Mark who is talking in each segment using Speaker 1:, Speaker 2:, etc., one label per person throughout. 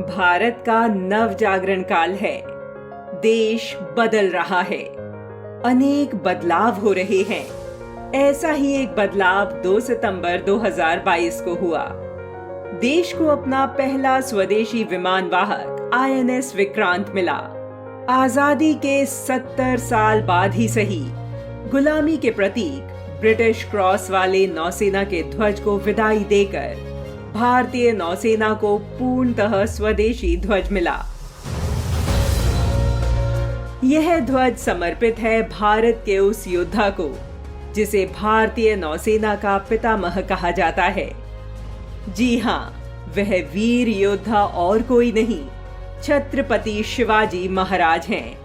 Speaker 1: भारत का नव जागरण काल है। देश बदल रहा है, अनेक बदलाव हो रहे हैं। ऐसा ही एक बदलाव 2 सितंबर 2022 को हुआ। देश को अपना पहला स्वदेशी विमान वाहक INS विक्रांत मिला। आजादी के 70 साल बाद ही सही, गुलामी के प्रतीक ब्रिटिश क्रॉस वाले नौसेना के ध्वज को विदाई देकर भारतीय नौसेना को पूर्णतः स्वदेशी ध्वज मिला। यह ध्वज समर्पित है भारत के उस योद्धा को जिसे भारतीय नौसेना का पितामह कहा जाता है। जी हाँ, वह वीर योद्धा और कोई नहीं, छत्रपति शिवाजी महाराज हैं।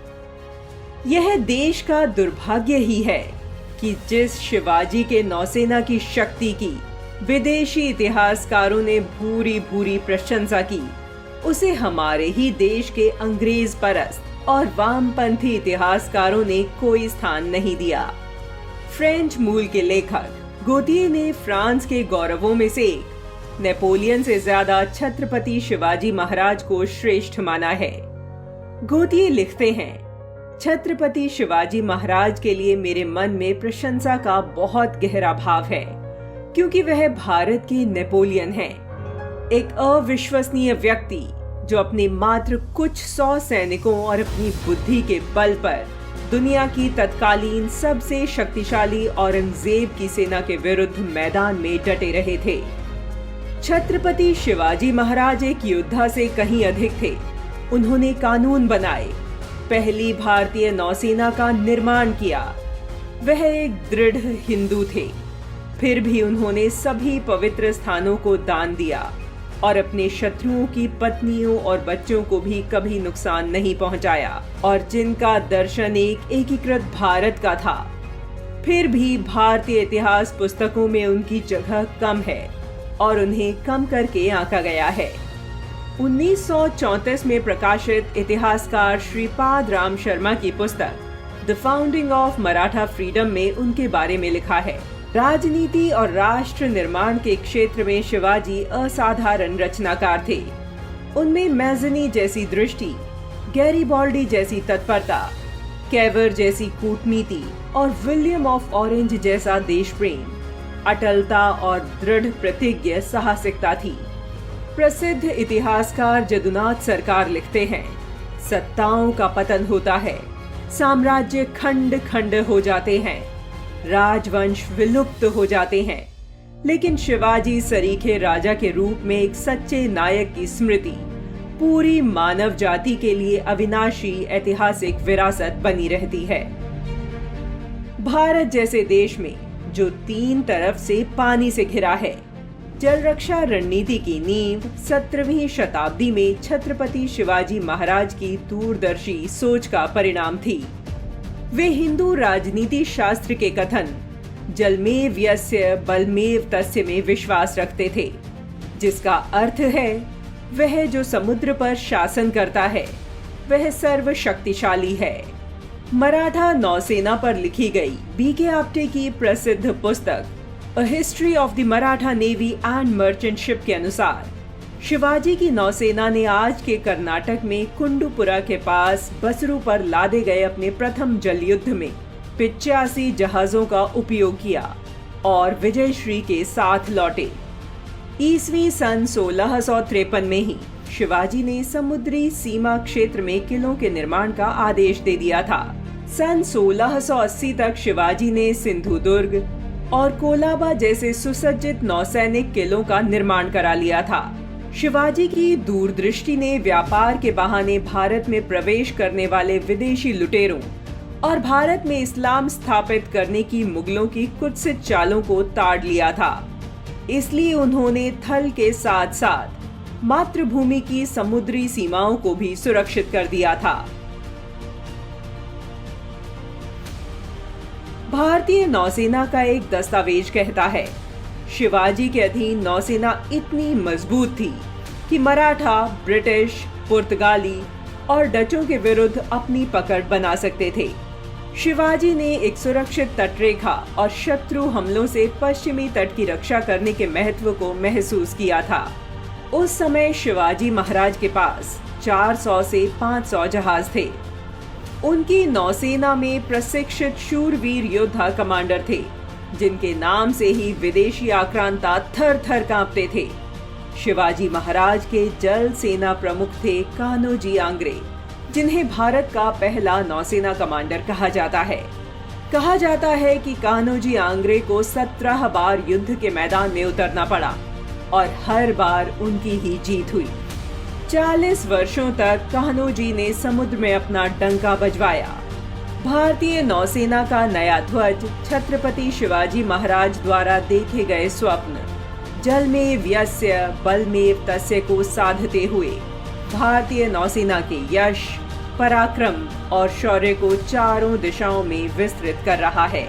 Speaker 1: यह देश का दुर्भाग्य ही है कि जिस शिवाजी के नौसेना की शक्ति की विदेशी इतिहासकारों ने भूरी भूरी प्रशंसा की, उसे हमारे ही देश के अंग्रेज परस्त और वामपंथी इतिहासकारों ने कोई स्थान नहीं दिया। फ्रेंच मूल के लेखक गोतिये ने फ्रांस के गौरवों में से एक, नेपोलियन से ज्यादा छत्रपति शिवाजी महाराज को श्रेष्ठ माना है। गोतिये लिखते हैं, छत्रपति शिवाजी महाराज के लिए मेरे मन में प्रशंसा का बहुत गहरा भाव है, क्योंकि वह भारत के नेपोलियन हैं, एक अविश्वसनीय व्यक्ति जो अपने मात्र कुछ 100 सैनिकों और अपनी बुद्धि के बल पर दुनिया की तत्कालीन सबसे शक्तिशाली औरंगजेब की सेना के विरुद्ध मैदान में डटे रहे थे। छत्रपति शिवाजी महाराज एक योद्धा से कहीं अधिक थे। उन्होंने कानून बनाए, पहली भारतीय नौसेना का निर्माण किया। वह एक दृढ़ हिंदू थे, फिर भी उन्होंने सभी पवित्र स्थानों को दान दिया और अपने शत्रुओं की पत्नियों और बच्चों को भी कभी नुकसान नहीं पहुंचाया, और जिनका दर्शन एक एकीकृत भारत का था। फिर भी भारतीय इतिहास पुस्तकों में उनकी जगह कम है और उन्हें कम करके आंका गया है। 1934 में प्रकाशित इतिहासकार श्रीपाद राम शर्मा की पुस्तक the founding of Maratha freedom में उनके बारे में लिखा है, राजनीति और राष्ट्र निर्माण के क्षेत्र में शिवाजी असाधारण रचनाकार थे। उनमें मैज़नी जैसी दृष्टि, गैरीबॉल्डी जैसी तत्परता, कैवर जैसी कूटनीति और विलियम ऑफ ऑरेंज जैसा देश प्रेम, अटलता और दृढ़ प्रतिज्ञ साहसिकता थी। प्रसिद्ध इतिहासकार जदुनाथ सरकार लिखते हैं, सत्ताओं का पतन होता है, साम्राज्य खंड खंड हो जाते हैं, राजवंश विलुप्त हो जाते हैं, लेकिन शिवाजी सरीखे राजा के रूप में एक सच्चे नायक की स्मृति पूरी मानव जाति के लिए अविनाशी ऐतिहासिक विरासत बनी रहती है। भारत जैसे देश में जो 3 तरफ से पानी से घिरा है, जल रक्षा रणनीति की नींव 17वीं शताब्दी में छत्रपति शिवाजी महाराज की दूरदर्शी सोच का परिणाम थी। वे हिंदू राजनीति शास्त्र के कथन जलमेव यस्य बलमेव तस्य में विश्वास रखते थे, जिसका अर्थ है वह जो समुद्र पर शासन करता है वह सर्वशक्तिशाली है। मराठा नौसेना पर लिखी गई BK आप्टे की प्रसिद्ध पुस्तक a history of the Maratha navy and merchant ship के अनुसार शिवाजी की नौसेना ने आज के कर्नाटक में कुंडुपुरा के पास बसरू पर लादे गए अपने प्रथम जल युद्ध में 85 जहाजों का उपयोग किया और विजयश्री के साथ लौटे। ईस्वी सन 1653 में ही शिवाजी ने समुद्री सीमा क्षेत्र में किलों के निर्माण का आदेश दे दिया था। सन 1680 तक शिवाजी ने सिंधुदुर्ग और कोलाबा जैसे सुसज्जित नौसैनिक किलों का निर्माण करा लिया था। शिवाजी की दूरदृष्टि ने व्यापार के बहाने भारत में प्रवेश करने वाले विदेशी लुटेरों और भारत में इस्लाम स्थापित करने की मुगलों की कुत्सित चालों को ताड़ लिया था। इसलिए उन्होंने थल के साथ साथ मातृभूमि की समुद्री सीमाओं को भी सुरक्षित कर दिया था। भारतीय नौसेना का एक दस्तावेज कहता है, शिवाजी के अधीन नौसेना इतनी मजबूत थी कि मराठा, ब्रिटिश, पुर्तगाली और डचों के विरुद्ध अपनी पकड़ बना सकते थे। शिवाजी ने एक सुरक्षित तटरेखा और शत्रु हमलों से पश्चिमी तट की रक्षा करने के महत्व को महसूस किया था। उस समय शिवाजी महाराज के पास 400 से 500 जहाज थे। उनकी नौसेना में प्रशिक्षित शूरवीर योद्धा कमांडर थे, जिनके नाम से ही विदेशी आक्रांता थर थर कांपते थे। शिवाजी महाराज के जल सेना प्रमुख थे कान्होजी आंग्रे, जिन्हें भारत का पहला नौसेना कमांडर कहा जाता है। कहा जाता है कि कान्होजी आंग्रे को 17 बार युद्ध के मैदान में उतरना पड़ा और हर बार उनकी ही जीत हुई। 40 वर्षों तक कान्होजी ने समुद्र में अपना डंका बजवाया। भारतीय नौसेना का नया ध्वज छत्रपति शिवाजी महाराज द्वारा देखे गए स्वप्न जलमेव यस्य बलमेव तस्य को साधते हुए भारतीय नौसेना के यश, पराक्रम और शौर्य को चारों दिशाओं में विस्तृत कर रहा है।